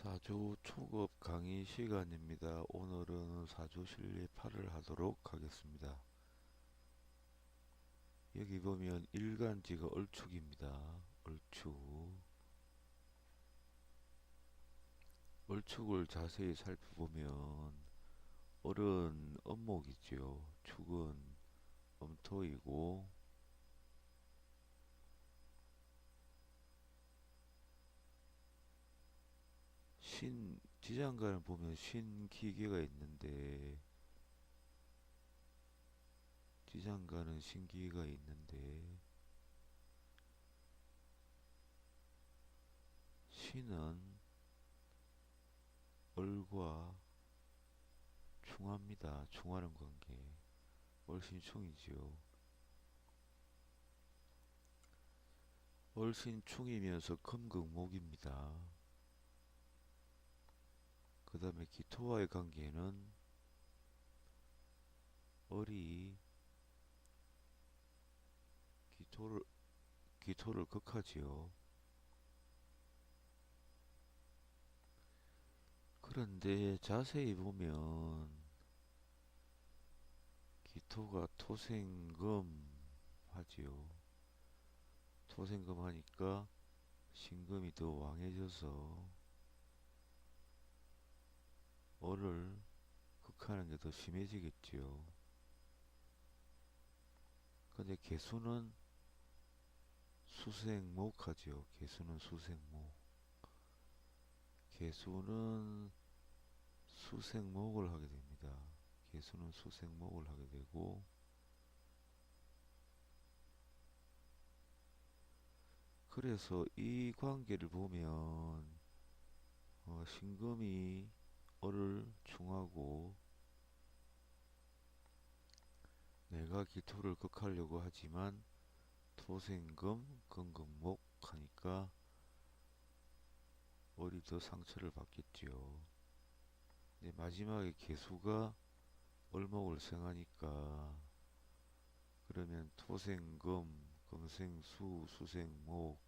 사주 초급 강의 시간입니다. 오늘은 사주 실리파를 하도록 하겠습니다. 여기 보면 일간지가 을축입니다. 을축. 을축을 자세히 살펴보면 을은 음목이지요. 축은 음토이고 지장간을 보면 신기계가 있는데 지장간은 신기가 있는데 신은 을과 충합니다. 충하는 관계. 을신충이지요. 을신충이면서 금극목입니다. 그 다음에 기토와의 관계는 을이 기토를 극하지요. 그런데 자세히 보면 기토가 토생금 하지요. 토생금 하니까 신금이 더 왕해져서 을을 극하는 게 더 심해지겠지요. 근데 개수는 수생목 하지요. 개수는 수생목. 개수는 수생목을 하게 됩니다. 개수는 수생목을 하게 되고, 그래서 이 관계를 보면 신금이 을을 충하고 내가 기토를 극하려고 하지만 토생금 금금목 하니까 을이 더 상처를 받겠지요. 근데 마지막에 개수가 을목을 생하니까 그러면 토생금 금생수 수생목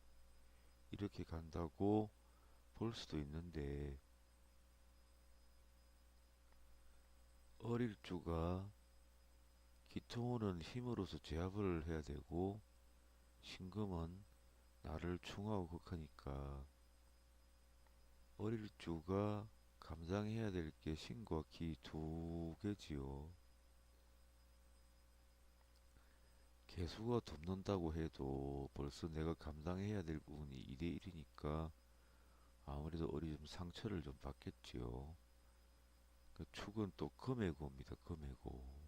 이렇게 간다고 볼 수도 있는데, 을일주가 기토는 힘으로서 제압을 해야 되고 신금은 나를 충하고 극하니까 을일주가 감당해야 될 게 신과 기 두 개지요. 개수가 돕는다고 해도 벌써 내가 감당해야 될 부분이 2대1이니까 아무래도 을이 좀 상처를 좀 받겠지요. 그 축은 또 금해고입니다. 금해고.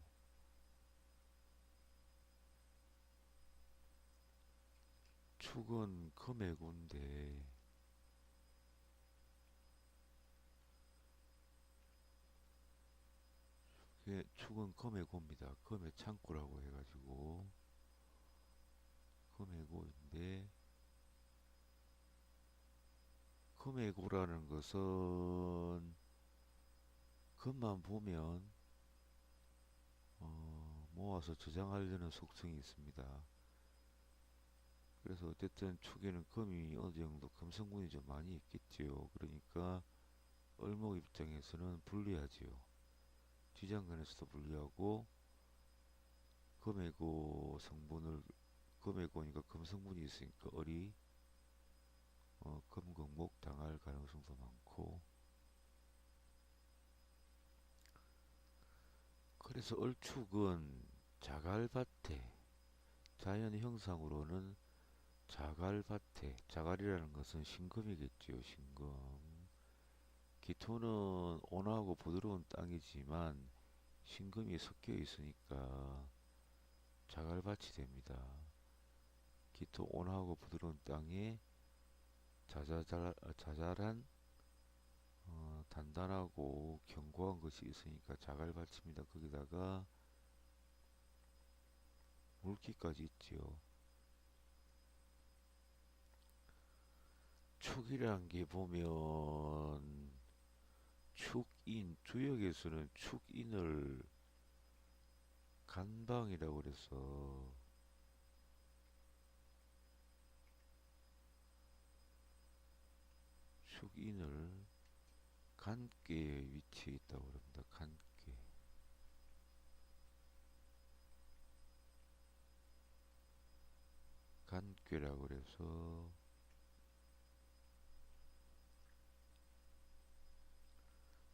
축은 금해고인데 축은 금해고입니다. 금해 창고라고 해가지고 금해고인데, 금해고라는 것은 금만 보면 모아서 저장하려는 속성이 있습니다. 그래서 어쨌든 축에는 금이 어느 정도 금성분이 좀 많이 있겠지요. 그러니까 을목 입장에서는 불리하지요. 지장간에서도 불리하고 금해고 성분을 금해고니까 금성분이 있으니까 을이 금극목 당할 가능성도 많고, 그래서 을축은 자갈밭에 자연 형상으로는 자갈밭에, 자갈이라는 것은 신금이겠지요. 신금. 기토는 온화하고 부드러운 땅이지만 신금이 섞여 있으니까 자갈밭이 됩니다. 기토 온화하고 부드러운 땅에 자잘한 단단하고 견고한 것이 있으니까 자갈밭입니다. 거기다가 물기까지 있지요. 축이란 게 보면 축인, 주역에서는 축인을 간방이라고 그래서 축인을 간꾀에 위치해 있다고 합니다. 간꾀. 간꾀라고 그래서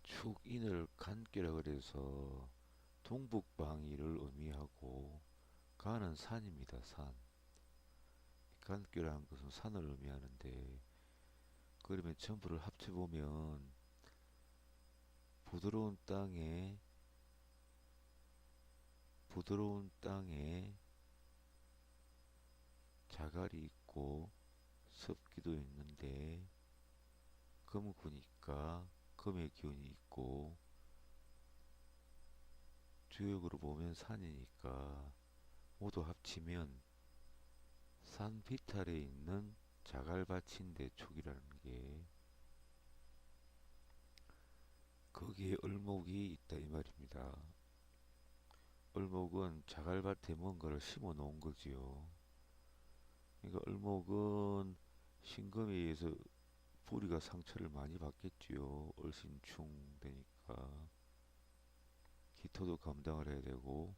축인을 간꾀라 그래서 동북방위를 의미하고 가는 산입니다. 산. 간꾀라는 것은 산을 의미하는데 그러면 전부를 합쳐보면 부드러운 땅에 부드러운 땅에 자갈이 있고 습기도 있는데 금구니까 금의 기운이 있고 주역으로 보면 산이니까 모두 합치면 산 비탈에 있는 자갈밭인데 촉이라는 게 거기에 을목이 있다 이 말입니다. 을목은 자갈밭에 뭔가를 심어 놓은 거지요. 그러니까 을목은 신금에 의해서 뿌리가 상처를 많이 받겠지요. 을신충 되니까 기토도 감당을 해야 되고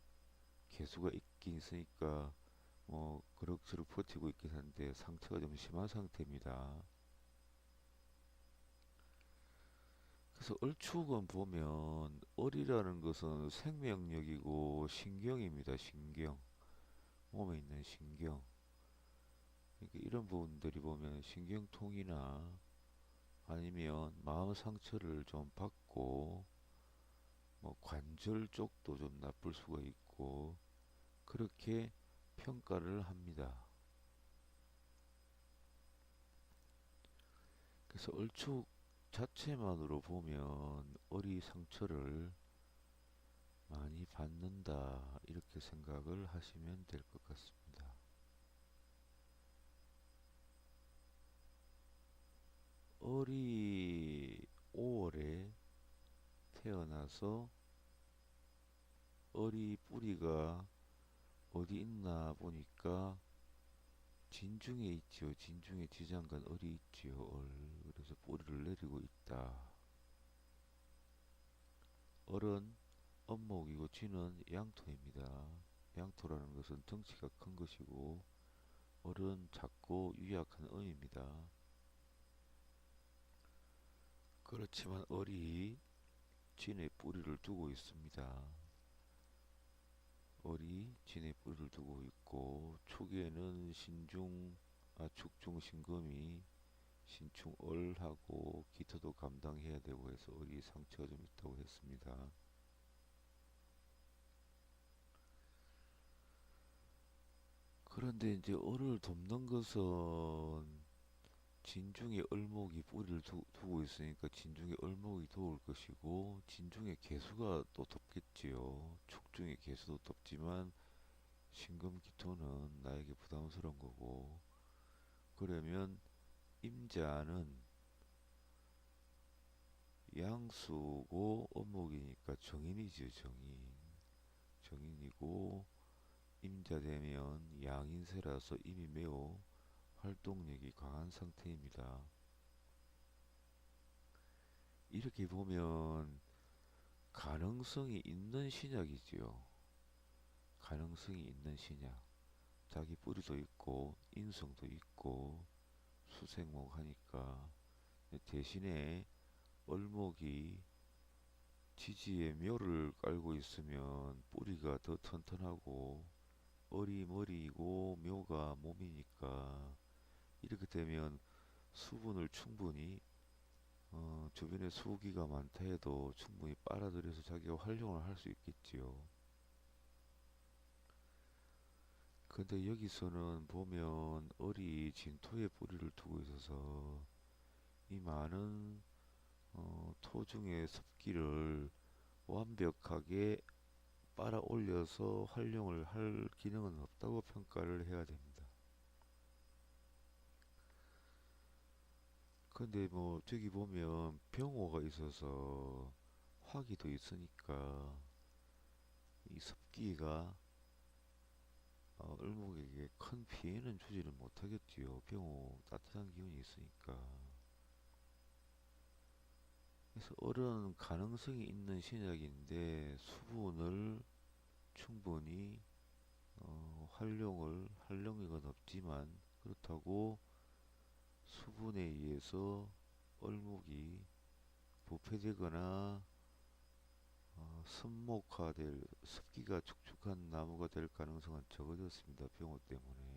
개수가 있긴 있으니까 뭐 그럭저럭 버티고 있긴 한데 상처가 좀 심한 상태입니다. 그래서 을축은 보면 을이라는 것은 생명력이고 신경입니다. 신경. 몸에 있는 신경. 그러니까 이런 부분들이 보면 신경통이나 아니면 마음 상처를 좀 받고 뭐 관절 쪽도 좀 나쁠 수가 있고 그렇게 평가를 합니다. 그래서 얼축 자체만으로 보면 어리 상처를 많이 받는다 이렇게 생각을 하시면 될 것 같습니다. 어리 5월에 태어나서 어리 뿌리가 어디 있나 보니까 진중에 있지요. 진중에 지장간 얼이 있지요. 그래서 뿌리를 내리고 있다. 얼은 엄목이고 쥐는 양토입니다. 양토라는 것은 덩치가 큰 것이고 얼은 작고 유약한 음입니다. 그렇지만 얼이 진에 뿌리를 두고 있습니다. 얼이 진에 뿌리를 두고 있고 초기에는 축중신금이 신충얼하고 기토도 감당해야 되고 해서 얼이 상처가 좀 있다고 했습니다. 그런데 이제 얼을 돕는 것은 진중에 얼목이 뿌리를 두고 있으니까 진중에 얼목이 도울 것이고 진중에 개수가 또 덮겠지요. 축중에 개수도 덮지만 신금기토는 나에게 부담스러운 거고 그러면 임자는 양수고 업목이니까 정인이죠. 정인이고 임자되면 양인세라서 이미 매우 활동력이 강한 상태입니다. 이렇게 보면 가능성이 있는 신약이지요. 가능성이 있는 신약. 자기 뿌리도 있고 인성도 있고 수생목 하니까 대신에 얼목이 지지에 묘를 깔고 있으면 뿌리가 더 튼튼하고 얼이 머리이고 묘가 몸이니까 이렇게 되면 수분을 충분히 주변에 수기가 많다 해도 충분히 빨아들여서 자기가 활용을 할 수 있겠지요. 근데 여기서는 보면 얼이 진토에 뿌리를 두고 있어서 이 많은 토 중의 습기를 완벽하게 빨아 올려서 활용을 할 기능은 없다고 평가를 해야 됩니다. 근데 뭐 저기 보면 병호가 있어서 화기도 있으니까 이 습기가 을목에게 큰 피해는 주지를 못하겠지요. 병호 따뜻한 기운이 있으니까. 그래서 얼은 가능성이 있는 신약인데 수분을 충분히 활용을 할 능력은 없지만 그렇다고 수분에 의해서 얼목이 부패되거나 습목화될 습기가 축축한 나무가 될 가능성은 적어졌습니다. 병호 때문에.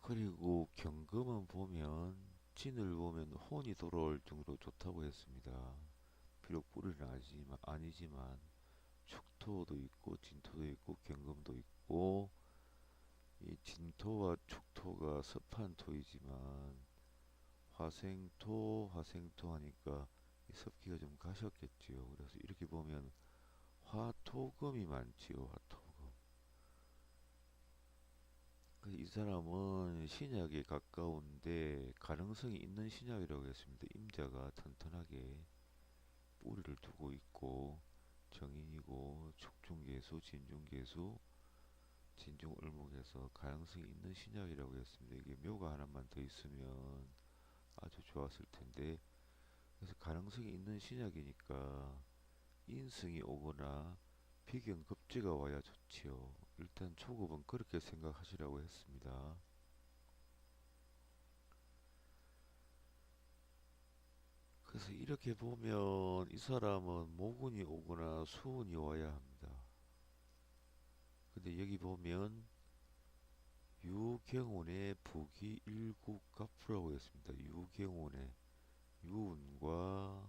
그리고 경금은 보면 진을 보면 혼이 돌아올 정도로 좋다고 했습니다. 비록 뿌리는 아니지만 축토도 있고 진토도 있고 경금도 있고 이 진토와 축토가 습한 토이지만 화생토 하니까 이 습기가 좀 가셨겠지요. 그래서 이렇게 보면 화토금이 많지요. 화토금. 그래서 이 사람은 신약에 가까운데 가능성이 있는 신약이라고 했습니다. 임자가 튼튼하게 뿌리를 두고 있고 정인이고 축중계수, 진중계수, 진중을목에서 가능성이 있는 신약이라고 했습니다. 이게 묘가 하나만 더 있으면 아주 좋았을 텐데 그래서 가능성이 있는 신약이니까 인승이 오거나 비경급제가 와야 좋지요. 일단 초급은 그렇게 생각하시라고 했습니다. 그래서 이렇게 보면 이 사람은 모군이 오거나 수운이 와야 합니다. 근데 여기 보면 유경운의 부기 일국갑부라고 했습니다. 유경운의 유운과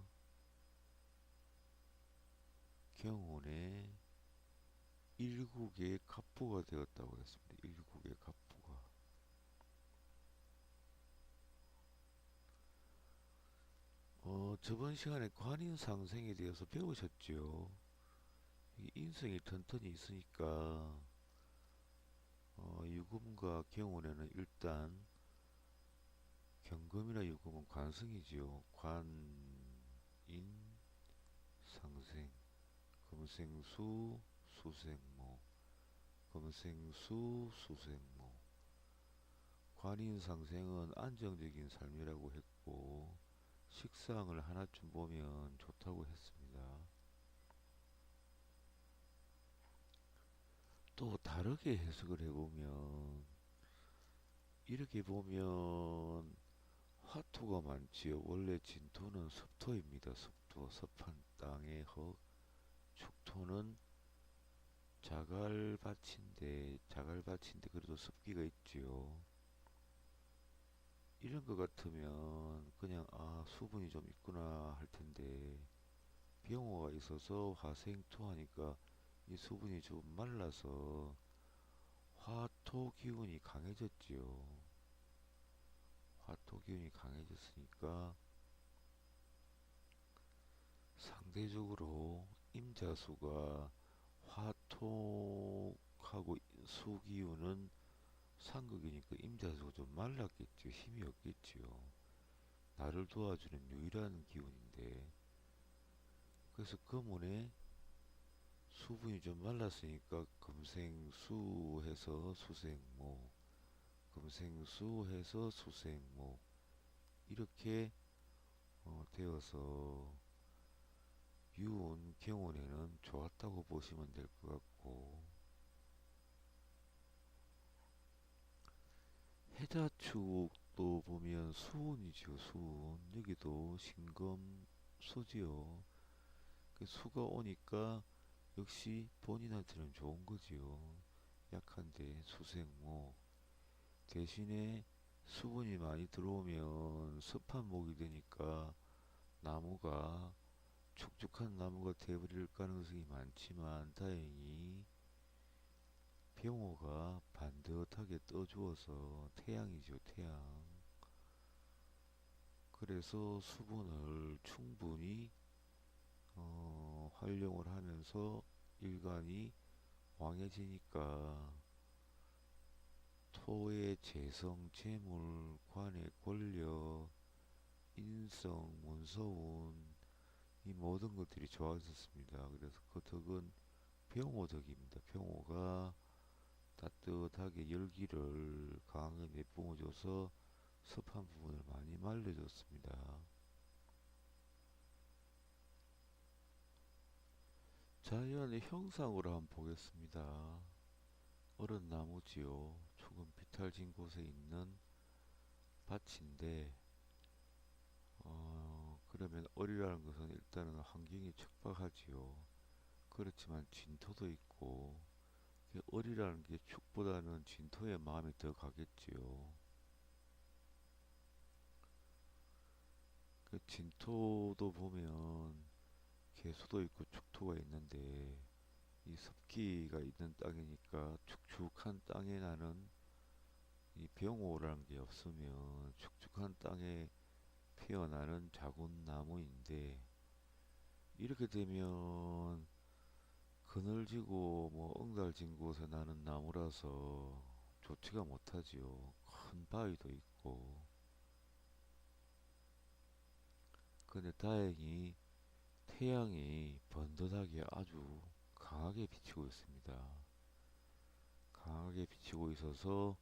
경운의 일국의 갑부가 되었다고 했습니다. 일국의 갑부가. 저번 시간에 관인상생에 대해서 배우셨죠? 인성이 튼튼히 있으니까 유금과 경운에는 일단 경금이나 유금은 관성이지요. 관인 상생 금생수 수생모 금생수 수생모 관인상생은 안정적인 삶이라고 했고 식상을 하나쯤 보면 좋다고 했습니다. 또 다르게 해석을 해보면 이렇게 보면 화토가 많지요. 원래 진토는 습토입니다. 습토 습한 땅의 흙 축토는 자갈밭인데 그래도 습기가 있지요. 이런 것 같으면 그냥 수분이 좀 있구나 할 텐데 병호가 있어서 화생토하니까 이 수분이 좀 말라서 화토 기운이 강해졌지요. 화토 기운이 강해졌으니까 상대적으로 임자수가 화토하고 수기운은 상극이니까 임자수가 좀 말랐겠지요. 힘이 없겠지요. 나를 도와주는 유일한 기운인데 그래서 금운에 수분이 좀 말랐으니까 금생수해서 수생모 금생수해서 수생모 이렇게 되어서 유운 경운에는 좋았다고 보시면 될 것 같고 해자축도 보면 수운이지요. 수운 여기도 신금 수지요. 그 수가 오니까 역시 본인한테는 좋은 거지요. 약한데 수생모 대신에 수분이 많이 들어오면 습한 목이 되니까 나무가 축축한 나무가 되어버릴 가능성이 많지만 다행히 병호가 반듯하게 떠주어서 태양이죠. 태양. 그래서 수분을 충분히 활용을 하면서 일간이 왕해지니까 토의 재성, 재물, 관의 권력, 인성, 문서운 이 모든 것들이 좋아졌습니다. 그래서 그 덕은 병호덕입니다. 병호가 따뜻하게 열기를 강하게 내뿜어줘서 습한 부분을 많이 말려줬습니다. 자연의 형상으로 한번 보겠습니다. 어른 나무지요. 조금 비탈진 곳에 있는 밭인데, 그러면 어리라는 것은 일단은 환경이 척박하지요. 그렇지만 진토도 있고, 어리라는 게 축보다는 진토에 마음이 더 가겠지요. 그 진토도 보면 개수도 있고 축토가 있는데, 이 습기가 있는 땅이니까 축축한 땅에 나는 이 병호라는 게 없으면 축축한 땅에 피어나는 자군 나무인데, 이렇게 되면 그늘지고 뭐 엉달진 곳에 나는 나무라서 좋지가 못하지요. 큰 바위도 있고. 근데 다행히 태양이 번듯하게 아주 강하게 비치고 있습니다. 강하게 비치고 있어서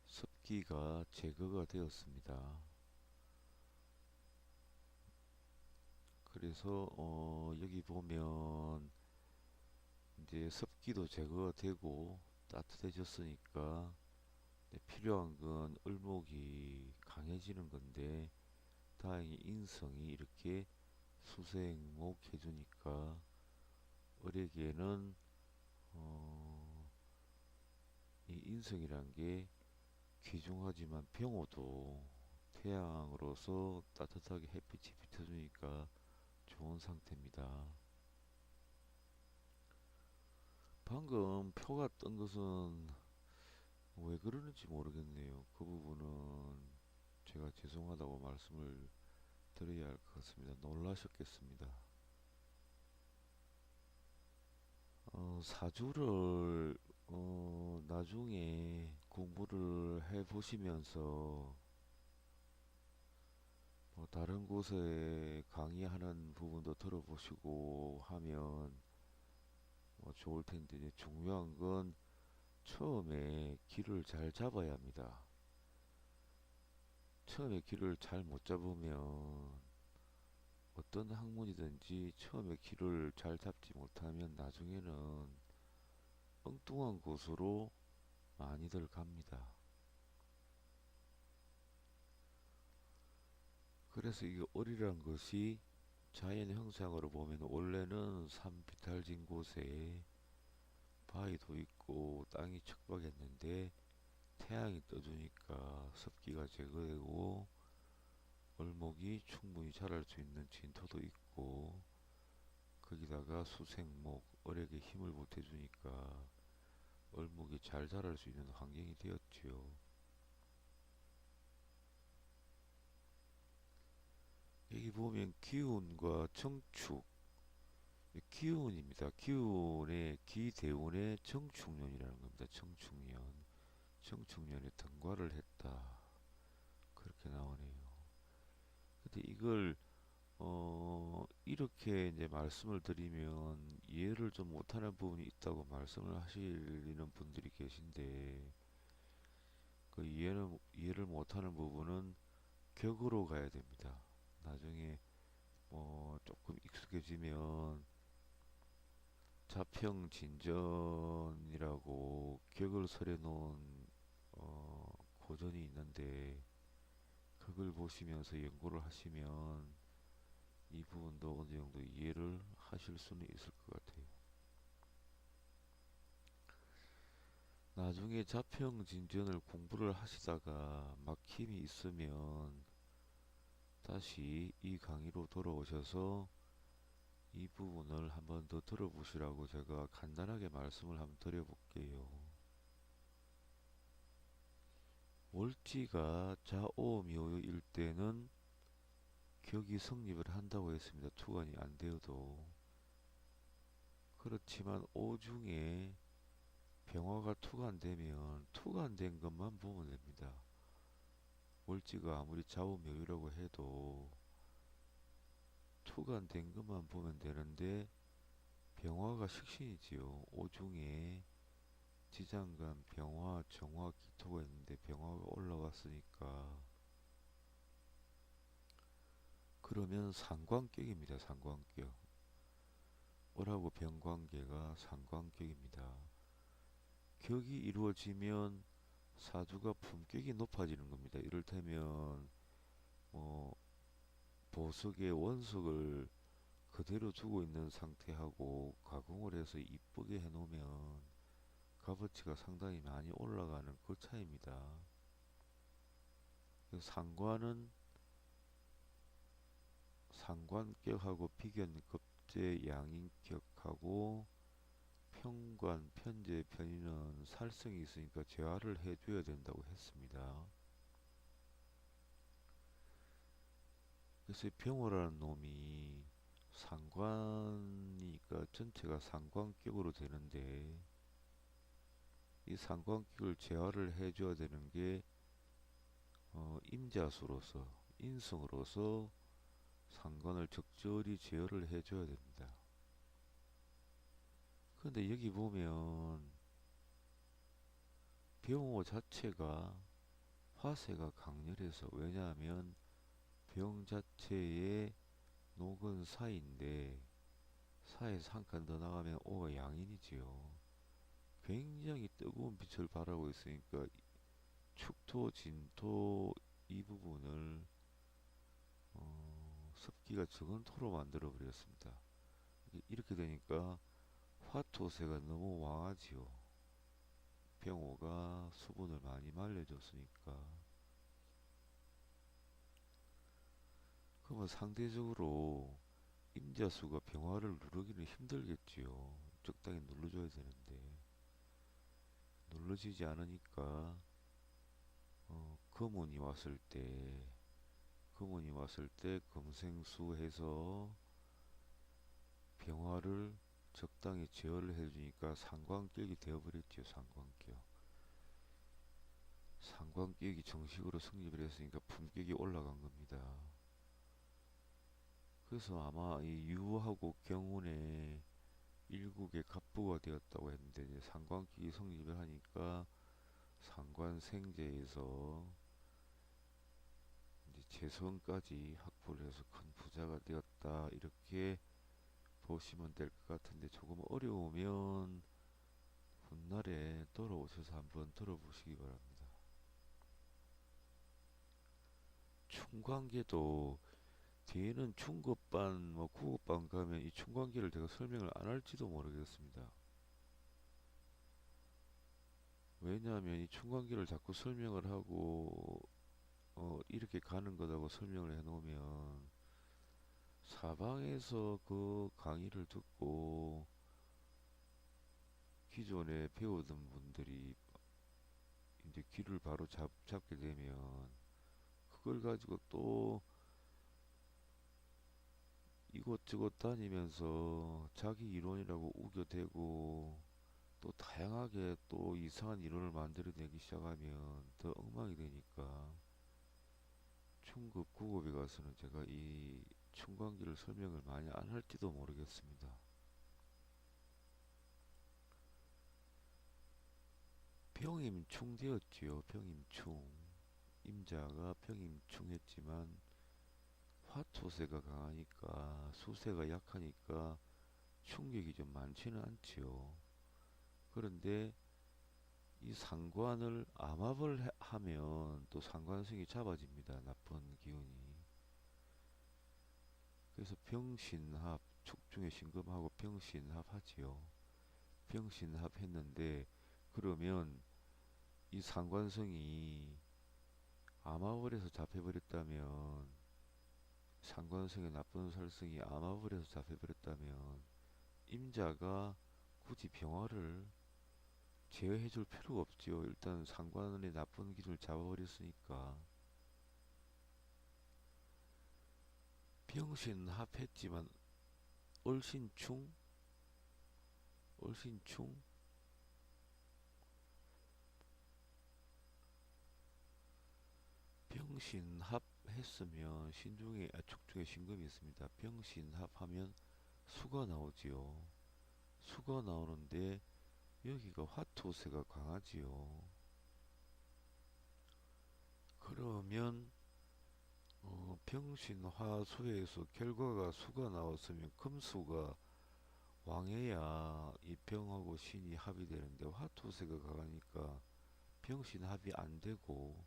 습기가 제거가 되었습니다. 그래서 여기 보면 이제 습기도 제거가 되고 따뜻해졌으니까 필요한 건 을목이 강해지는 건데, 다행히 인성이 이렇게 수생목 해주니까 을에게는 어, 이 인성이란 게 귀중하지만 병호도 태양으로서 따뜻하게 햇빛이 비춰주니까 좋은 상태입니다. 방금 표가 뜬 것은 왜 그러는지 모르겠네요. 그 부분은 제가 죄송하다고 말씀을 드려야 할 것 같습니다. 놀라셨겠습니다. 사주를 나중에 공부를 해 보시면서 뭐 다른 곳에 강의하는 부분도 들어보시고 하면 뭐 좋을 텐데, 이제 중요한 건 처음에 길을 잘 잡아야 합니다. 처음에 길을 잘 못 잡으면 어떤 학문이든지 처음에 길을 잘 잡지 못하면 나중에는 엉뚱한 곳으로 많이들 갑니다. 그래서 이 올이란 것이 자연 형상으로 보면 원래는 산 비탈진 곳에 바위도 있고 땅이 척박했는데, 태양이 떠주니까 습기가 제거되고 얼목이 충분히 자랄 수 있는 진토도 있고, 거기다가 수생목, 을에게 힘을 보태주니까 얼목이 잘 자랄 수 있는 환경이 되었지요. 여기 보면 기운과 청축, 기운입니다. 기운의 기대운의 청축년이라는 겁니다. 청축년, 청축년에 등과를 했다, 그렇게 나오네요. 근데 이걸 이렇게 이제 말씀을 드리면 이해를 좀 못하는 부분이 있다고 말씀을 하시는 분들이 계신데, 그 이해를 못하는 부분은 격으로 가야 됩니다. 나중에 뭐 조금 익숙해지면 자평진전이라고 격을 설해 놓은 고전이 있는데, 그걸 보시면서 연구를 하시면 이 부분도 어느 정도 이해를 하실 수는 있을 것 같아요. 나중에 자평진전을 공부를 하시다가 막힘이 있으면 다시 이 강의로 돌아오셔서 이 부분을 한번 더 들어보시라고 제가 간단하게 말씀을 한번 드려볼게요. 월지가 좌오묘일 때는 격이 성립을 한다고 했습니다. 투관이 안 되어도. 그렇지만 오중에 병화가 투관되면 투관된 것만 보면 됩니다. 월지가 아무리 좌우묘유라고 해도 투관된 것만 보면 되는데, 병화가 식신이지요. 오중에 지장간, 병화, 정화, 기토가 있는데 병화가 올라왔으니까 그러면 상관격입니다. 상관격. 을하고 병관계가 상관격입니다. 격이 이루어지면 사주가 품격이 높아지는 겁니다. 이를테면 뭐 보석의 원석을 그대로 두고 있는 상태하고 가공을 해서 이쁘게 해놓으면 값어치가 상당히 많이 올라가는 그 차이입니다. 상관은 상관격하고 비견급제 양인격하고 편관, 편재, 편인은 살성이 있으니까 재활을 해줘야 된다고 했습니다. 그래서 병호라는 놈이 상관이니까 전체가 상관격으로 되는데 이 상관격을 재활을 해줘야 되는 게 임자수로서 인성으로서 상관을 적절히 제어를 해줘야 됩니다. 근데 여기 보면 병호 자체가 화세가 강렬해서 왜냐하면 병 자체에 녹은 사인데 사에서 한 칸 더 나가면 오가 양인이지요. 굉장히 뜨거운 빛을 발하고 있으니까 축토, 진토 이 부분을 습기가 적은 토로 만들어 버렸습니다. 이렇게 되니까 화토세가 너무 왕하지요. 병호가 수분을 많이 말려줬으니까. 그러면 상대적으로 임자수가 병화를 누르기는 힘들겠지요. 적당히 눌러줘야 되는데 눌러지지 않으니까 금운이 왔을 때 금생수해서 병화를 적당히 제어를 해주니까 상관격이 되어버렸죠. 상관격이 정식으로 성립을 했으니까 품격이 올라간 겁니다. 그래서 아마 이 유하고 경운의 일국의 갑부가 되었다고 했는데 이제 상관격이 성립을 하니까 상관생제에서 이제 재성까지 확보를 해서 큰 부자가 되었다 이렇게 보시면 될 것 같은데 조금 어려우면 훗날에 돌아오셔서 한번 들어보시기 바랍니다. 충관계도 뒤에는 중급반 뭐 구급반 가면 이 충관계를 제가 설명을 안 할지도 모르겠습니다. 왜냐하면 이 충관계를 자꾸 설명을 하고 이렇게 가는 거라고 설명을 해놓으면 사방에서 그 강의를 듣고 기존에 배우던 분들이 이제 귀를 바로 잡게 되면 그걸 가지고 또 이곳저곳 다니면서 자기 이론이라고 우겨대고 또 다양하게 또 이상한 이론을 만들어내기 시작하면 더 엉망이 되니까 중급, 구급에 가서는 제가 이 충관기를 설명을 많이 안 할지도 모르겠습니다. 병임충되었지요. 병임충. 임자가 병임충했지만 화토세가 강하니까 수세가 약하니까 충격이 좀 많지는 않지요. 그런데 이 상관을 암합을 하면 또 상관성이 잡아집니다. 나쁜 기운이. 그래서 병신합, 축중에 신금하고 병신합 하지요. 병신합 했는데 그러면 이 상관성이 암합을 해서 잡혀버렸다면 상관성의 나쁜 살성이 암합을 해서 잡혀버렸다면 임자가 굳이 병화를 제어해 줄 필요가 없지요. 일단 상관의 나쁜 기운을 잡아버렸으니까. 병신합했지만 얼신충? 얼신충? 병신합했으면 신중에 축중에 신금이 있습니다. 병신합하면 수가 나오지요. 수가 나오는데 여기가 화토세가 강하지요. 그러면 병신화수에서 결과가 수가 나왔으면 금수가 왕해야 이 병하고 신이 합이 되는데 화토세가 강하니까 병신 합이 안 되고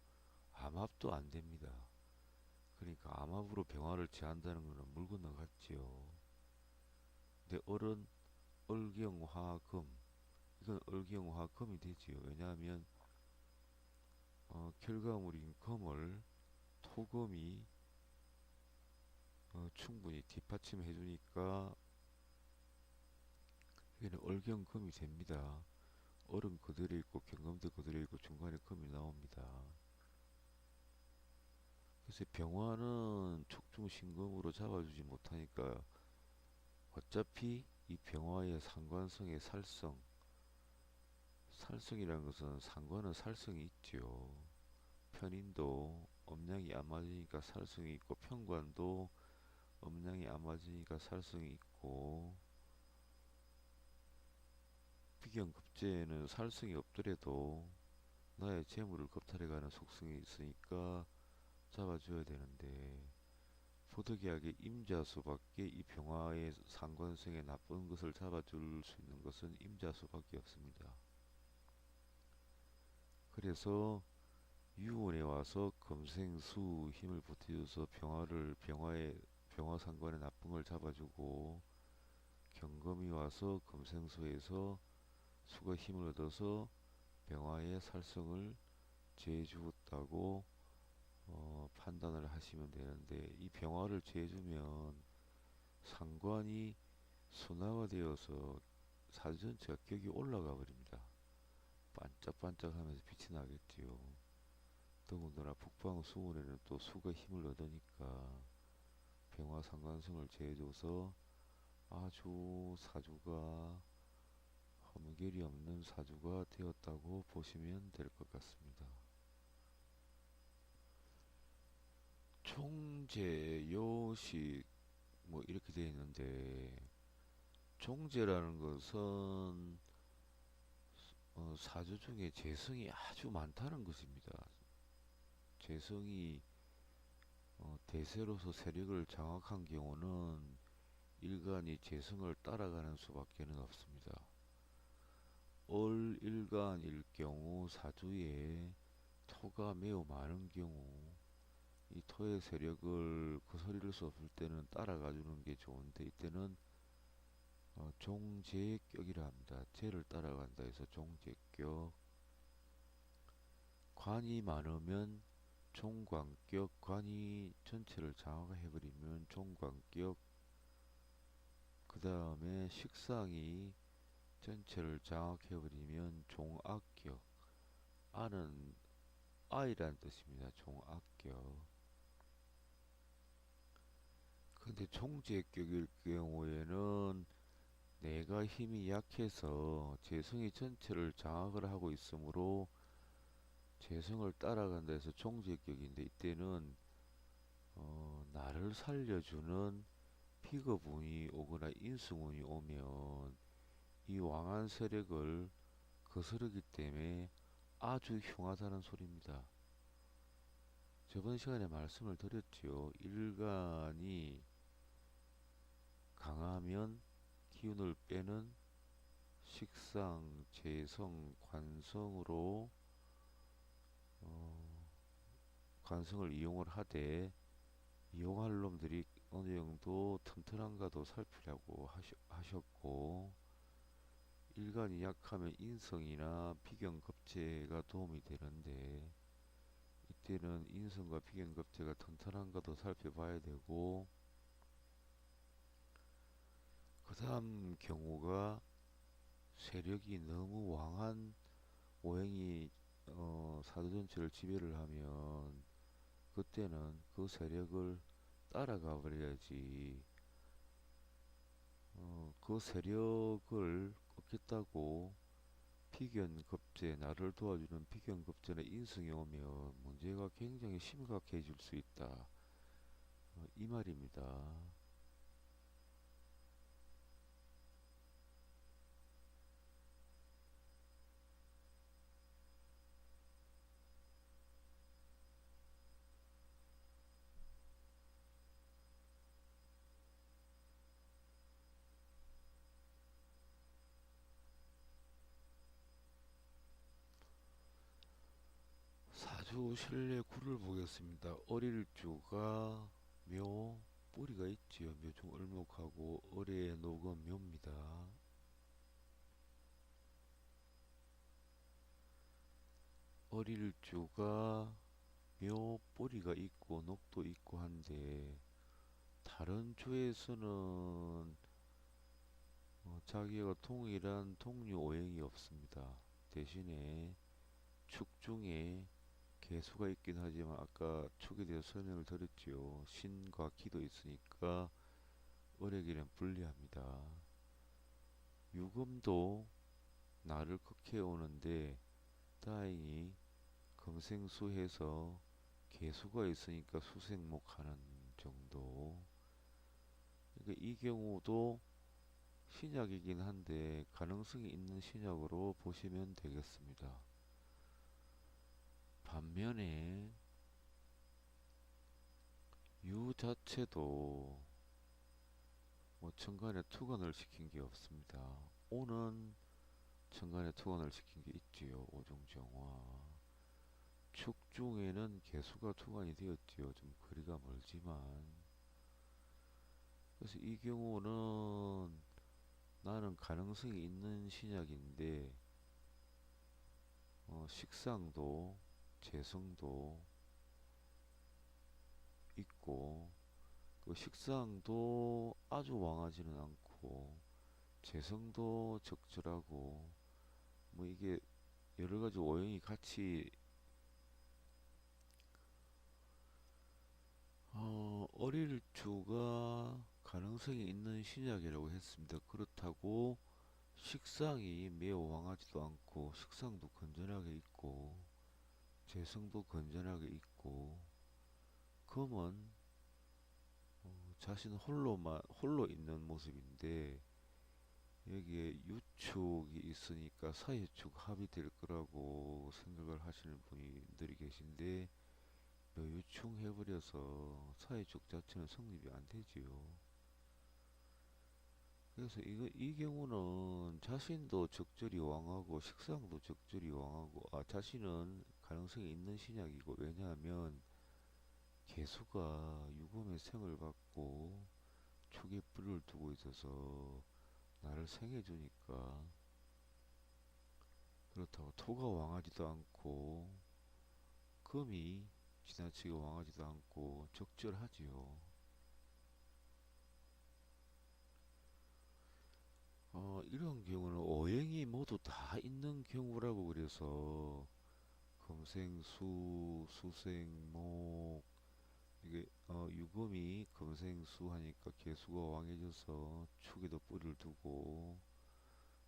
암합도 안 됩니다. 그러니까 암합으로 병화를 제한다는 것은 물 건너갔지요. 근데 을은 을경화금, 이건 을경화금이 되지요. 왜냐하면 결과물인 금을 토금이 충분히 뒷받침해 주니까 여기는 을경금이 됩니다. 을은 그대로 있고 경금도 그대로 있고 중간에 금이 나옵니다. 그래서 병화는 촉중신금으로 잡아주지 못하니까 어차피 이 병화의 상관성의 살성이라는 것은 상관은 살성이 있지요. 편인도 음양이 안 맞으니까 살성이 있고 편관도 음양이 안 맞으니까 살성이 있고 비견급제에는 살성이 없더라도 나의 재물을 겁탈해가는 속성이 있으니까 잡아줘야 되는데 부득이하게 임자수밖에 이 병화의 상관성에 나쁜 것을 잡아줄 수 있는 것은 임자수밖에 없습니다. 그래서 유운에 와서 금생수 힘을 보태줘서 병화 상관의 나쁜 걸 잡아주고 경금이 와서 금생수에서 수가 힘을 얻어서 병화의 살성을 제해주었다고 판단을 하시면 되는데 이 병화를 제해주면 상관이 순화가 되어서 사주 전체가 격이 올라가 버립니다. 반짝반짝하면서 빛이 나겠지요. 더군다나 북방 수문에는 또 수가 힘을 얻으니까 병화 상관성을 제해줘서 아주 사주가 험결이 없는 사주가 되었다고 보시면 될 것 같습니다. 총재, 요식 뭐 이렇게 되어 있는데 종재라는 것은 사주 중에 재성이 아주 많다는 것입니다. 재성이 대세로서 세력을 장악한 경우는 일간이 재성을 따라가는 수밖에 없습니다. 을일간일 경우 사주에 토가 매우 많은 경우 이 토의 세력을 거스릴 수 없을 때는 따라가 주는 게 좋은데 이때는 종재격이라 합니다. 재를 따라간다 해서 종재격. 관이 많으면 종관격, 관이 전체를 장악해버리면 종관격. 그 다음에 식상이 전체를 장악해버리면 종악격. 아는 아이란 뜻입니다. 종악격. 근데 종재격일 경우에는 내가 힘이 약해서 재성이 전체를 장악을 하고 있으므로 재성을 따라간다 해서 종재격인데 이때는 나를 살려주는 피급운이 오거나 인승운이 오면 이 왕한 세력을 거스르기 때문에 아주 흉하다는 소리입니다. 저번 시간에 말씀을 드렸지요. 일간이 강하면 기운을 빼는 식상, 재성, 관성으로 관성을 이용을 하되 이용할 놈들이 어느 정도 튼튼한가도 살피라고 하셨고 일간이 약하면 인성이나 비견급제가 도움이 되는데 이때는 인성과 비견급제가 튼튼한가도 살펴봐야 되고 그 다음 경우가 세력이 너무 왕한 오행이 사주 전체를 지배를 하면 그때는 그 세력을 따라가 버려야지 그 세력을 꺾겠다고 비견급제 나를 도와주는 비견급제나 인성이 오면 문제가 굉장히 심각해질 수 있다 이 말입니다. 개수 실내 굴을 보겠습니다. 어릴주가 묘, 뿌리가 있지요. 묘중 을목하고 을의 녹은 묘입니다. 어릴주가 묘 뿌리가 있고 녹도 있고 한데 다른 주에서는 자기와 동일한 동류 오행이 없습니다. 대신에 축 중에 개수가 있긴 하지만 아까 축에 대해서 설명을 드렸지요. 신과 기도 있으니까 을에게는 불리합니다. 유금도 나를 극해오는데 다행히 금생수해서 개수가 있으니까 수생목하는 정도. 그러니까 이 경우도 신약이긴 한데 가능성이 있는 신약으로 보시면 되겠습니다. 반면에 유 자체도 뭐 천간에 투관을 시킨 게 없습니다. 오는 천간에 투관을 시킨 게 있지요. 오종정화. 축 중에는 개수가 투관이 되었지요. 좀 거리가 멀지만. 그래서 이 경우는 나는 가능성이 있는 신약인데 식상도 재성도 있고 그 식상도 아주 왕하지는 않고 재성도 적절하고 뭐 이게 여러 가지 오행이 같이 어릴 주가 가능성이 있는 신약이라고 했습니다. 그렇다고 식상이 매우 왕하지도 않고 식상도 건전하게 있고 재성도 건전하게 있고 금은 자신 홀로 있는 모습인데 여기에 유축이 있으니까 사유축 합이 될 거라고 생각을 하시는 분들이 계신데 묘유충해버려서 사유축 자체는 성립이 안 되지요. 그래서 이 경우는 자신도 적절히 왕하고 식상도 적절히 왕하고 자신은 가능성이 있는 신약이고 왜냐하면 개수가 유금의 생을 받고 축에 불을 두고 있어서 나를 생해주니까 그렇다고 토가 왕하지도 않고 금이 지나치게 왕하지도 않고 적절하지요. 이런 경우는 오행이 모두 다 있는 경우라고 그래서 금생수, 수생목 이게 유금이 금생수 하니까 개수가 왕해져서 축에도 뿌리를 두고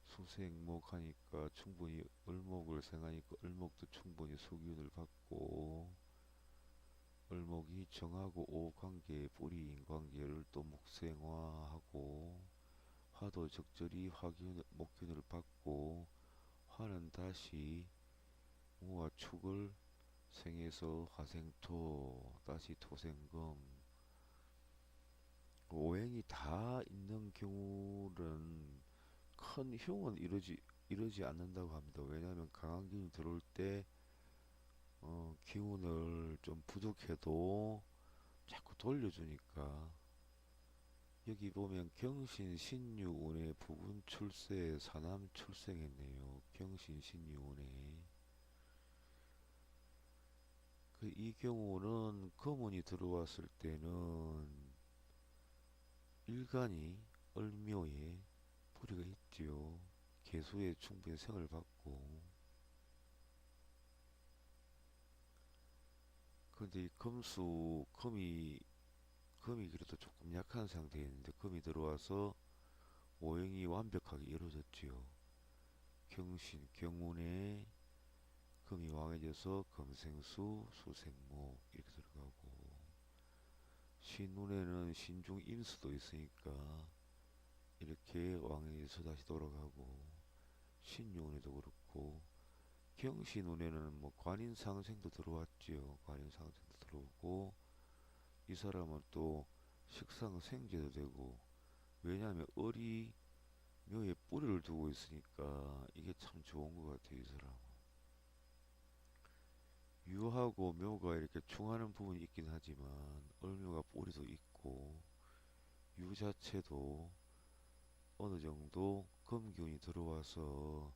수생목 하니까 충분히 을목을 생하니까 을목도 충분히 수기운을 받고 을목이 정하고 오관계 뿌리 인관계를 또 목생화하고 화도 적절히 화기운 목기운을 받고 화는 다시 무와 축을 생해서 화생토 다시 토생금 오행이 다 있는 경우는 큰 흉은 이루지 않는다고 합니다. 왜냐하면 강한 기운이 들어올 때 기운을 좀 부족해도 자꾸 돌려주니까 여기 보면 경신 신유운의 부분 출세 사남 출생했네요. 경신 신유운에 이 경우는 금운이 들어왔을 때는 일간이 을묘에 뿌리가 있지요. 개수에 충분히 생을 받고 근데 이 금이 그래도 조금 약한 상태에 있는데 금이 들어와서 오행이 완벽하게 이루어졌지요. 경신, 경운에 금이 왕해져서 금생수, 수생목 이렇게 들어가고 신운에는 신중 임수도 있으니까 이렇게 왕해져서 다시 돌아가고 신유운에도 그렇고 경신운에는 뭐 관인상생도 들어왔지요. 관인상생도 들어오고 이 사람은 또 식상생제도 되고 왜냐하면 을이 묘에 뿌리를 두고 있으니까 이게 참 좋은 것 같아요. 이 사람 유하고 묘가 이렇게 충하는 부분이 있긴 하지만 을묘가 뿌리도 있고 유 자체도 어느 정도 금기운이 들어와서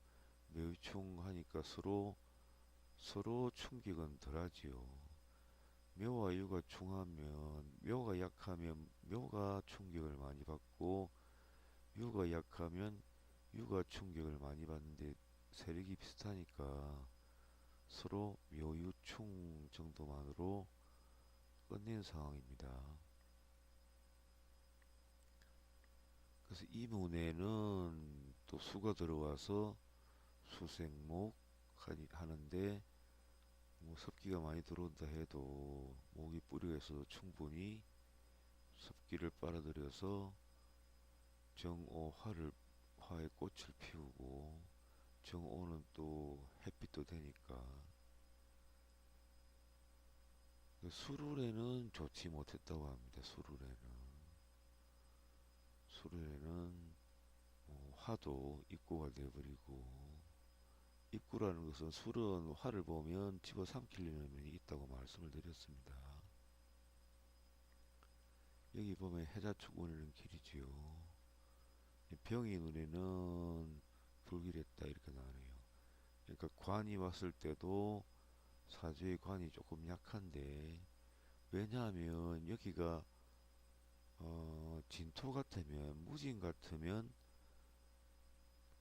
매우충하니까 서로 충격은 덜하지요. 묘와 유가 충하면 묘가 약하면 묘가 충격을 많이 받고 유가 약하면 유가 충격을 많이 받는데 세력이 비슷하니까 서로 묘유충 정도만으로 끝낸 상황입니다. 그래서 이 문에는 또 수가 들어와서 수생목 하는데 뭐 섭기가 많이 들어온다 해도 목이 뿌리가 있어도 충분히 섭기를 빨아들여서 정오 화의 꽃을 피우고 정오는 또 햇빛도 되니까 수룰에는 좋지 못했다고 합니다. 수룰에는 화도 입구가 되어버리고 입구라는 것은 술은 화를 보면 집어삼키려는 면이 있다고 말씀을 드렸습니다. 여기 보면 해자축 운에는 길이지요. 병이 눈에는 불길했다 이렇게 나와요. 그러니까 관이 왔을 때도 사주의 관이 조금 약한데 왜냐하면 여기가 진토 같으면 무진 같으면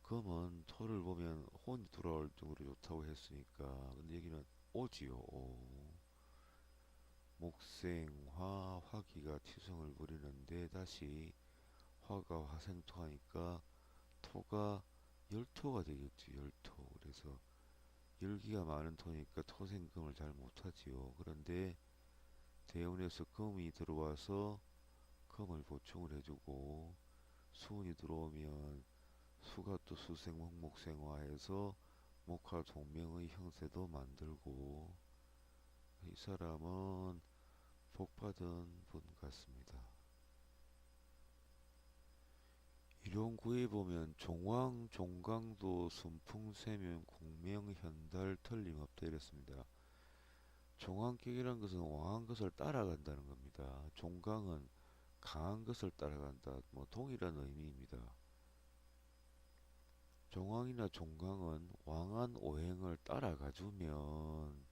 금은 토를 보면 혼이 돌아올 정도로 좋다고 했으니까 근데 여기는 오지요. 목생화 화기가 치성을 부리는데 다시 화가 화생토하니까 토가 열토가 되겠죠. 열토. 그래서 열기가 많은 토니까 토생금을 잘 못하지요. 그런데 대운에서 금이 들어와서 금을 보충을 해주고 수운이 들어오면 수가 또 수생목 목생화해서 목화 동명의 형세도 만들고 이 사람은 복받은 분 같습니다. 일용구에 보면 종왕, 종강도, 순풍세면, 공명, 현달, 틀림없다 이랬습니다. 종왕격이란 것은 왕한 것을 따라간다는 겁니다. 종강은 강한 것을 따라간다. 뭐 동일한 의미입니다. 종왕이나 종강은 왕한 오행을 따라가주면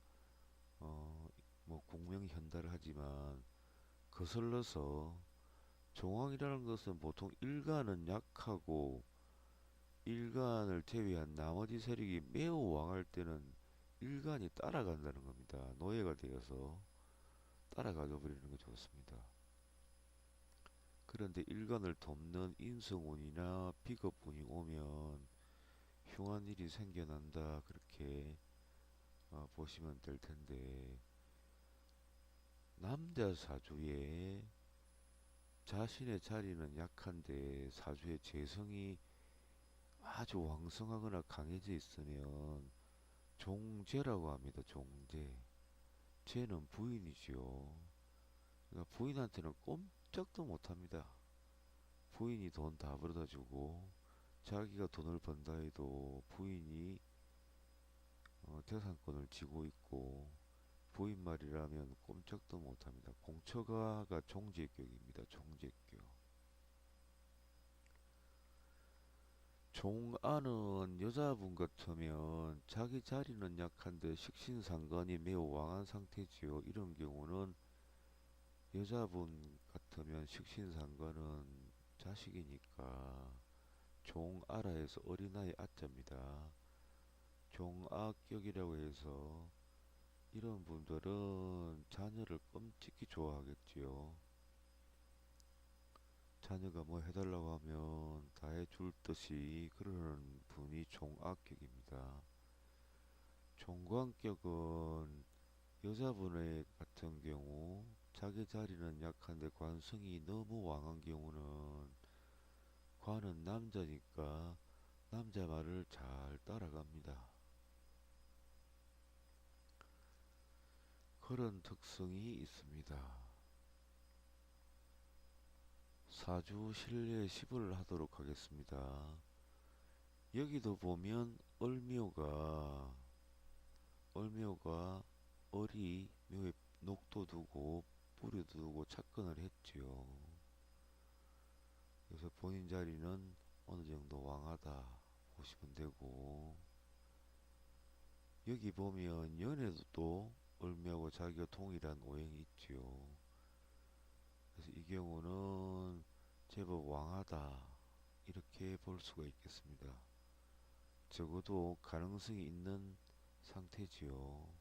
뭐 공명현달을 하지만 거슬러서 종왕이라는 것은 보통 일간은 약하고 일간을 제외한 나머지 세력이 매우 왕할 때는 일간이 따라간다는 겁니다. 노예가 되어서 따라가져 버리는 게 좋습니다. 그런데 일간을 돕는 인성운이나 비겁운이 오면 흉한 일이 생겨난다 그렇게 보시면 될 텐데 남자 사주에 자신의 자리는 약한데 사주의 재성이 아주 왕성하거나 강해져 있으면 종재라고 합니다. 종재. 재는 부인이지요. 그러니까 부인한테는 꼼짝도 못합니다. 부인이 돈 다 벌어다 주고 자기가 돈을 번다 해도 부인이 재산권을 쥐고 있고 부인 말이라면 꼼짝도 못합니다. 공처가가 종재격입니다. 종재격. 종아는 여자분 같으면 자기 자리는 약한데 식신상관이 매우 왕한 상태지요. 이런 경우는 여자분 같으면 식신상관은 자식이니까 종아라에서 어린아이 아자입니다. 종아격이라고 해서 이런 분들은 자녀를 끔찍히 좋아하겠지요. 자녀가 뭐 해달라고 하면 다 해줄 듯이 그러는 분이 종악격입니다. 종관격은 여자분의 같은 경우 자기 자리는 약한데 관성이 너무 왕한 경우는 관은 남자니까 남자 말을 잘 따라갑니다. 그런 특성이 있습니다. 사주 실례 10을 하도록 하겠습니다. 여기도 보면 을묘가 을이 묘에 녹도 두고 뿌리도 두고 착근을 했지요. 그래서 본인 자리는 어느 정도 왕하다 보시면 되고, 여기 보면 연애도 또 을묘하고 자기가 동일한 오행이 있지요. 그래서 이 경우는 제법 왕하다 이렇게 볼 수가 있겠습니다. 적어도 가능성이 있는 상태지요.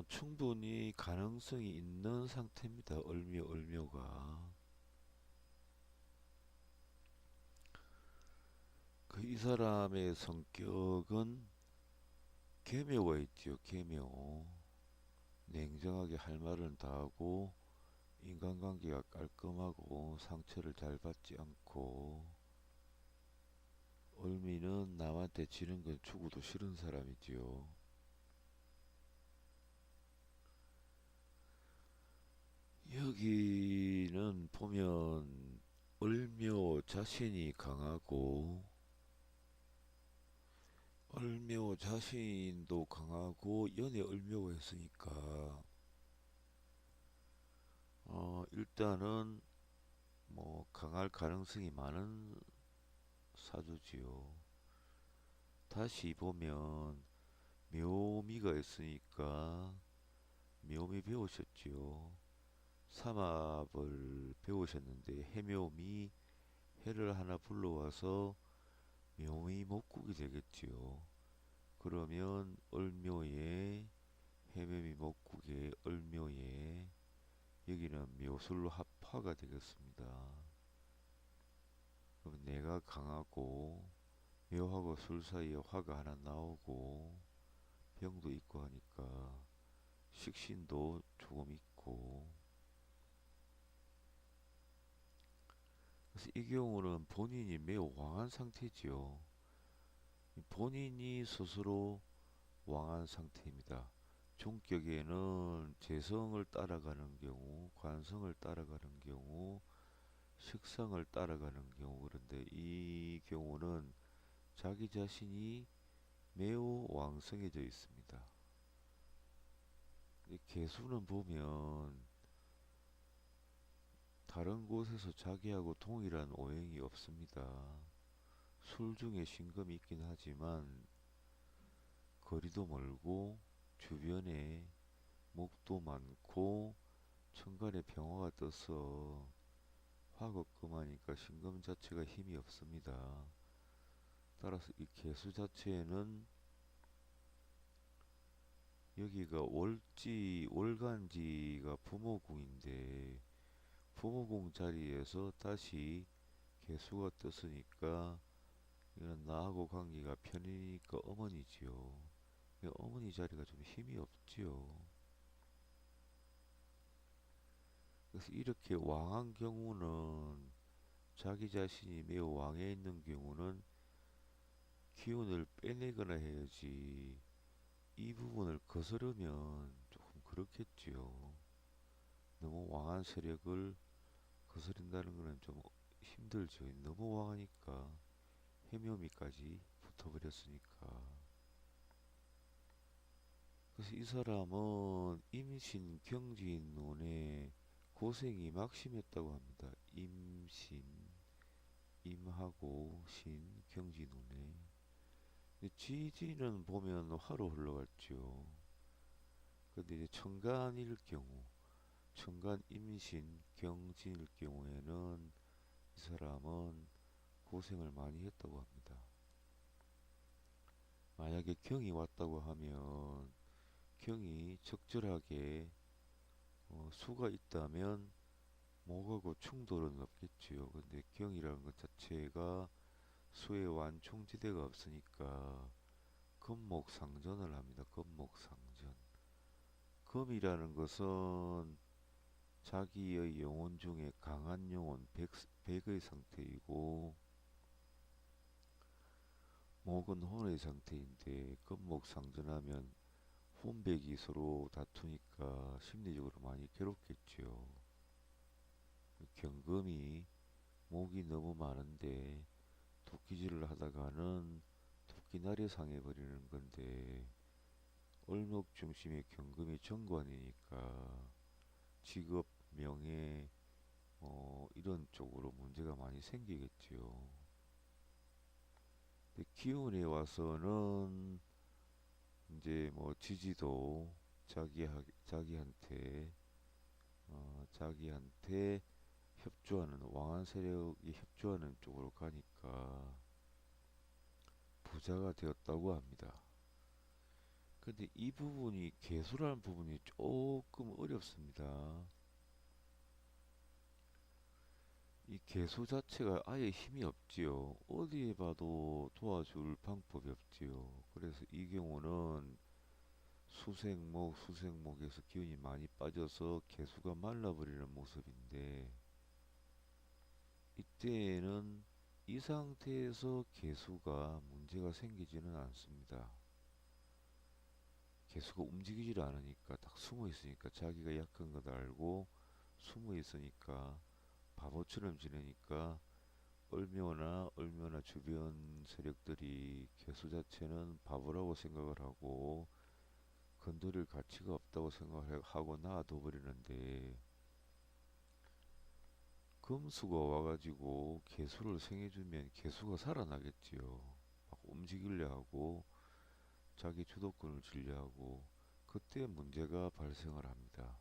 충분히 가능성이 있는 상태입니다. 을묘가. 이 사람의 성격은 계묘가 있지요. 계묘. 냉정하게 할 말은 다 하고 인간관계가 깔끔하고 상처를 잘 받지 않고, 을미는 남한테 지는 건 죽어도 싫은 사람이지요. 여기는 보면 을묘 자신이 강하고, 을묘 자신도 강하고 연애 을묘가 있으니까 일단은 뭐 강할 가능성이 많은 사주지요. 다시 보면 묘미가 있으니까 묘미 배우셨지요. 삼합을 배우셨는데 해묘미, 해를 하나 불러와서 묘미 목국이 되겠지요. 그러면 을묘에 해묘미 목국에 을묘에 여기는 묘술로 합화가 되겠습니다. 그럼 내가 강하고 묘하고 술 사이에 화가 하나 나오고 병도 있고 하니까 식신도 조금 있고, 그래서 이 경우는 본인이 매우 왕한 상태지요. 본인이 스스로 왕한 상태입니다. 종격에는 재성을 따라가는 경우, 관성을 따라가는 경우, 식성을 따라가는 경우, 그런데 이 경우는 자기 자신이 매우 왕성해져 있습니다. 개수는 보면 다른 곳에서 자기하고 동일한 오행이 없습니다. 술 중에 신금이 있긴 하지만 거리도 멀고 주변에 목도 많고 천간에 병화가 떠서 화급금하니까 신금 자체가 힘이 없습니다. 따라서 이 개수 자체에는 여기가 월간지가 부모궁인데 부모궁 자리에서 다시 개수가 떴으니까 이건 나하고 관계가 편이니까 어머니지요. 어머니 자리가 좀 힘이 없지요. 그래서 이렇게 왕한 경우는 자기 자신이 매우 왕해 있는 경우는 기운을 빼내거나 해야지 이 부분을 거스르면 조금 그렇겠지요. 너무 왕한 세력을 거스른다는 것은 좀 힘들죠. 너무 왕하니까 해묘미까지 붙어버렸으니까. 그래서 이 사람은 임신 경진 운에 고생이 막심했다고 합니다. 임신, 임하고 신, 경진 운에. 지지는 보면 화로 흘러갔죠. 근데 이제 천간일 경우, 천간 임신, 경진일 경우에는 이 사람은 고생을 많이 했다고 합니다. 만약에 경이 왔다고 하면 경이 적절하게 수가 있다면 목하고 충돌은 없겠지요. 근데 경이라는 것 자체가 수의 완충지대가 없으니까 금목상전을 합니다. 금목상전. 금이라는 것은 자기의 영혼 중에 강한 영혼, 백의 상태이고, 목은 혼의 상태인데 금목상전하면 혼백이 서로 다투니까 심리적으로 많이 괴롭겠지요. 경금이 목이 너무 많은데 도끼질을 하다가는 기나려 상해버리는 건데 얼목 중심의 경금이 정관이니까 직업, 명예, 이런 쪽으로 문제가 많이 생기겠지요. 근데 기운에 와서는 이제 뭐 지지도 자기한테 자기한테 협조하는 왕한 세력이 협조하는 쪽으로 가니까 부자가 되었다고 합니다. 근데 이 부분이 개수라는 부분이 조금 어렵습니다. 이 개수 자체가 아예 힘이 없지요. 어디에 봐도 도와줄 방법이 없지요. 그래서 이 경우는 수생목에서 기운이 많이 빠져서 개수가 말라버리는 모습인데 이때에는 이 상태에서 개수가 문제가 생기지는 않습니다. 개수가 움직이질 않으니까 딱 숨어 있으니까 자기가 약한 것 알고 숨어 있으니까 바보처럼 지내니까 얼마나 주변 세력들이 개수 자체는 바보라고 생각을 하고 건드릴 가치가 없다고 생각을 하고 놔둬 버리는데 금수가 와가지고 개수를 생해주면 개수가 살아나겠지요. 막 움직이려 하고 자기 주도권을 쥐려 하고 그때 문제가 발생을 합니다.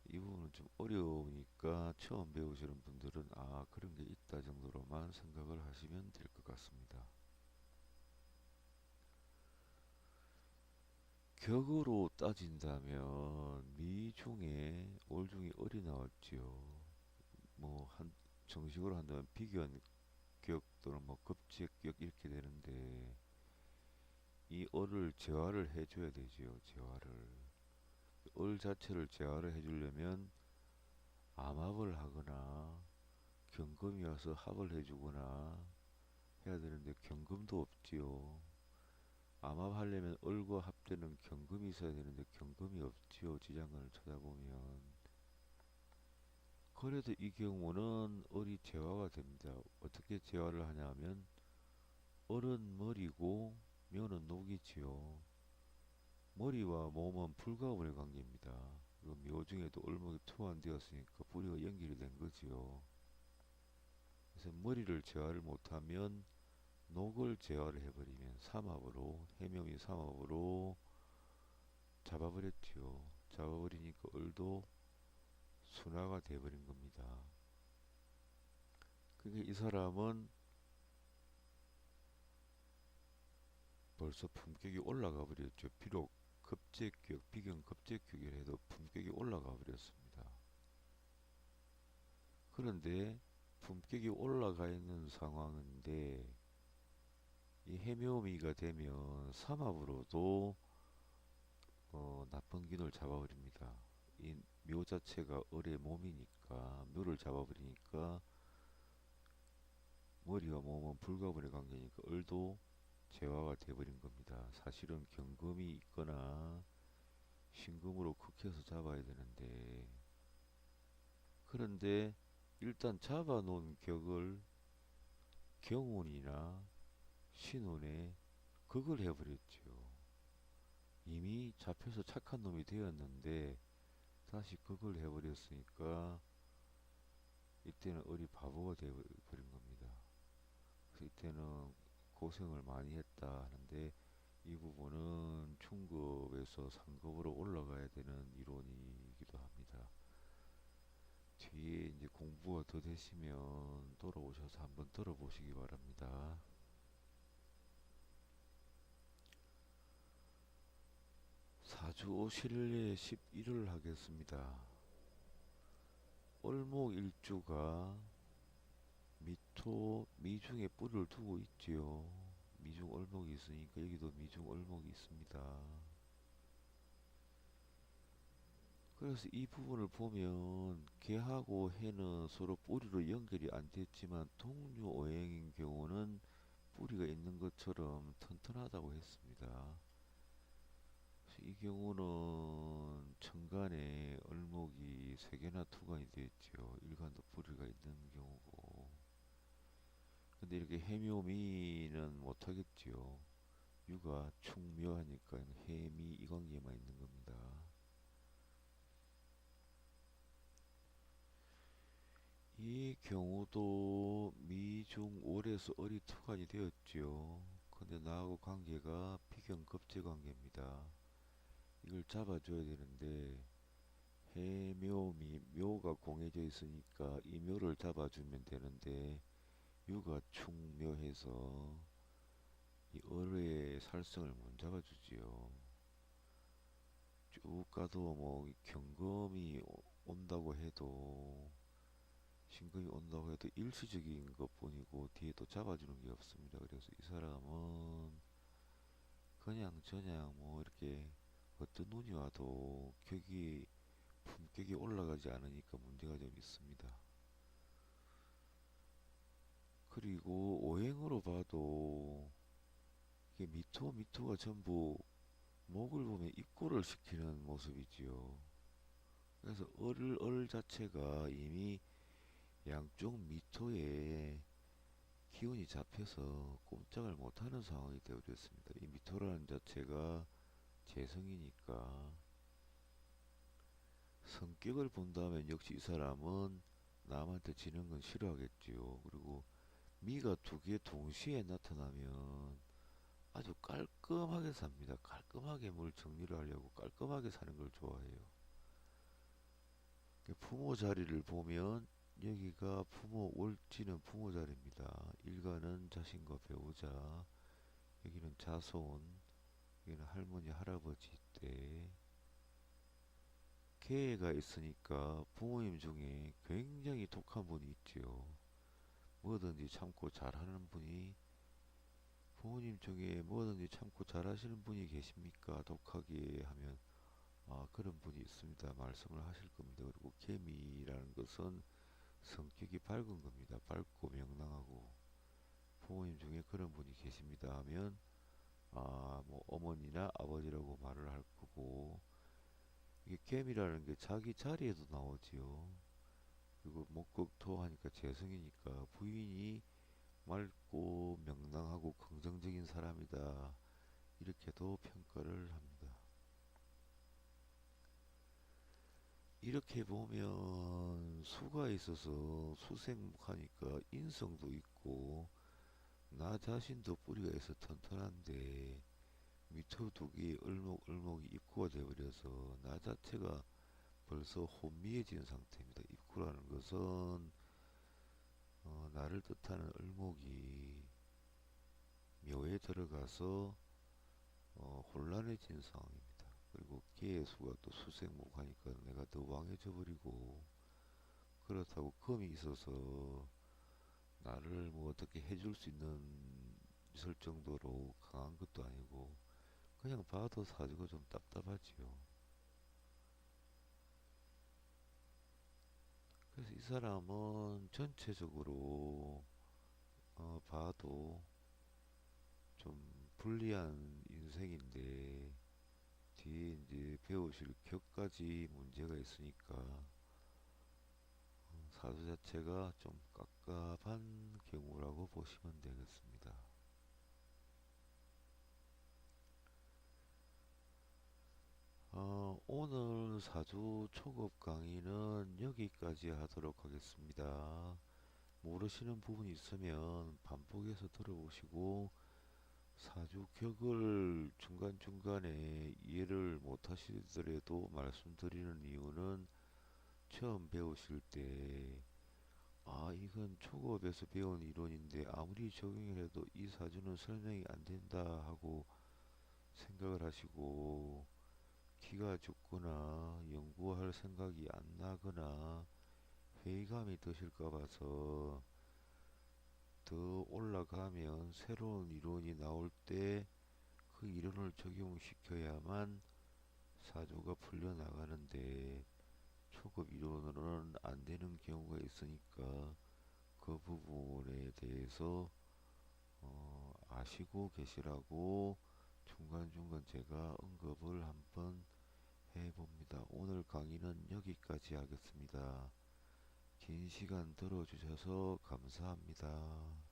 이 부분은 좀 어려우니까 처음 배우시는 분들은 아 그런 게 있다 정도로만 생각을 하시면 될 것 같습니다. 격으로 따진다면 미중에 올중이 얼이 나왔지요. 뭐 한 정식으로 한다면 비견격 또는 뭐 급제격 이렇게 되는데 이 얼을 재활을 해줘야 되지요. 재활을 얼 자체를 재활을 해주려면 암합을 하거나 경금이 와서 합을 해주거나 해야 되는데 경금도 없지요. 암합하려면 얼과 합되는 경금이 있어야 되는데 경금이 없지요. 지장간을 찾아보면. 그래도 이 경우는 얼이 재화가 됩니다. 어떻게 재화를 하냐면 얼은 머리고 묘는 녹이지요. 머리와 몸은 불가분의 관계입니다. 묘 중에도 얼목이 투환되었으니까 뿌리가 연결이 된 거지요. 그래서 머리를 재화를 못하면 녹을 제어를 해버리면 삼합으로 해묘이 삼합으로 잡아버렸지요. 잡아버리니까 을도 순화가 돼버린 겁니다. 그러니까 이 사람은 벌써 품격이 올라가 버렸죠. 비록 급제격, 비경 급제격이라 해도 품격이 올라가 버렸습니다. 그런데 품격이 올라가 있는 상황인데 이 해묘미가 되면 삼합으로도 나쁜 균을 잡아버립니다. 이 묘 자체가 을의 몸이니까 묘를 잡아버리니까 머리와 몸은 불가분의 관계니까 을도 재화가 돼버린 겁니다. 사실은 경금이 있거나 신금으로 극해서 잡아야 되는데 그런데 일단 잡아놓은 격을 경운이나 신운에 극을 해버렸죠. 이미 잡혀서 착한 놈이 되었는데 다시 극을 해버렸으니까 이때는 을이 바보가 되어버린 겁니다. 그래서 이때는 고생을 많이 했다 하는데 이 부분은 중급에서 상급으로 올라가야 되는 이론이기도 합니다. 뒤에 이제 공부가 더 되시면 돌아오셔서 한번 들어보시기 바랍니다. 사주 신례 11을 하겠습니다. 을목일주가 미토 미중에 뿔을 두고 있지요. 미중 을목이 있으니까 여기도 미중 을목이 있습니다. 그래서 이 부분을 보면 개하고 해는 서로 뿌리로 연결이 안 됐지만 동류오행인 경우는 뿌리가 있는 것처럼 튼튼하다고 했습니다. 이 경우는 천간에 을목이 세개나 투간이 되어 있죠. 일간도 뿌리가 있는 경우고. 근데 근데 이렇게 해묘미는 못하겠지요. 유가 충묘하니까 해미 이 관계만 있는 겁니다. 이 경우도 미중 올에서 을이 투간이 되었지요. 근데 나하고 관계가 비경급제 관계입니다. 이걸 잡아줘야 되는데 해묘미 묘가 공해져 있으니까 이 묘를 잡아주면 되는데 유가 충묘해서 이 을의 살성을 못 잡아주지요. 쭉 가도 뭐 경금이 온다고 해도 신금이 온다고 해도 일시적인 것뿐이고 뒤에 또 잡아주는 게 없습니다. 그래서 이 사람은 그냥 저냥 뭐 이렇게 어떤 눈이 와도 격이 품격이 올라가지 않으니까 문제가 좀 있습니다. 그리고 오행으로 봐도 이게 미토가 전부 목을 보면 입고를 시키는 모습이지요. 그래서 을 자체가 이미 양쪽 미토에 기운이 잡혀서 꼼짝을 못하는 상황이 되어졌습니다. 이 미토라는 자체가 재성이니까 성격을 본다면 역시 이 사람은 남한테 지는 건 싫어하겠지요. 그리고 미가 두 개 동시에 나타나면 아주 깔끔하게 삽니다. 깔끔하게 뭘 정리를 하려고 깔끔하게 사는 걸 좋아해요. 부모 자리를 보면 여기가 부모 월지는 부모 자리입니다. 일간은 자신과 배우자, 여기는 자손, 여기는 할머니 할아버지 때 계가 있으니까 부모님 중에 굉장히 독한 분이 있지요. 뭐든지 참고 잘하는 분이 부모님 중에 뭐든지 참고 잘하시는 분이 계십니까? 독하게 하면 그런 분이 있습니다. 말씀을 하실 겁니다. 그리고 개미라는 것은 성격이 밝은 겁니다. 밝고 명랑하고 부모님 중에 그런 분이 계십니다 하면 뭐 어머니나 아버지라고 말을 할 거고 이게 개미라는 게 자기 자리에도 나오지요. 그리고 목극토 하니까 재성이니까 부인이 맑고 명랑하고 긍정적인 사람이다. 이렇게도 평가를 합니다. 이렇게 보면 수가 있어서 수생목하니까 인성도 있고 나 자신도 뿌리가 있어 튼튼한데 미터 두 개의 을목이 입구가 되어버려서 나 자체가 벌써 혼미해진 상태입니다. 입구라는 것은 나를 뜻하는 을목이 묘에 들어가서 혼란해진 상황입니다. 그리고 개수가 또 수생목 하니까 내가 더 왕해져 버리고 그렇다고 금이 있어서 나를 뭐 어떻게 해줄 수 있을 정도로 강한 것도 아니고 그냥 봐도 사주가 좀 답답하지요. 그래서 이 사람은 전체적으로 봐도 좀 불리한 인생인데 뒤에 이제 배우실 격까지 문제가 있으니까 사주 자체가 좀 깝깝한 경우라고 보시면 되겠습니다. 오늘 사주 초급 강의는 여기까지 하도록 하겠습니다. 모르시는 부분이 있으면 반복해서 들어보시고 사주 격을 중간중간에 이해를 못하시더라도 말씀드리는 이유는 처음 배우실 때 이건 초급에서 배운 이론인데 아무리 적용을 해도 이 사주는 설명이 안 된다 하고 생각을 하시고 기가 죽거나 연구할 생각이 안 나거나 회의감이 드실까 봐서 더 올라가면 새로운 이론이 나올 때 그 이론을 적용시켜야만 사주가 풀려나가는데 초급 이론으로는 안 되는 경우가 있으니까 그 부분에 대해서 아시고 계시라고 중간중간 제가 언급을 한번 해봅니다. 오늘 강의는 여기까지 하겠습니다. 긴 시간 들어주셔서 감사합니다.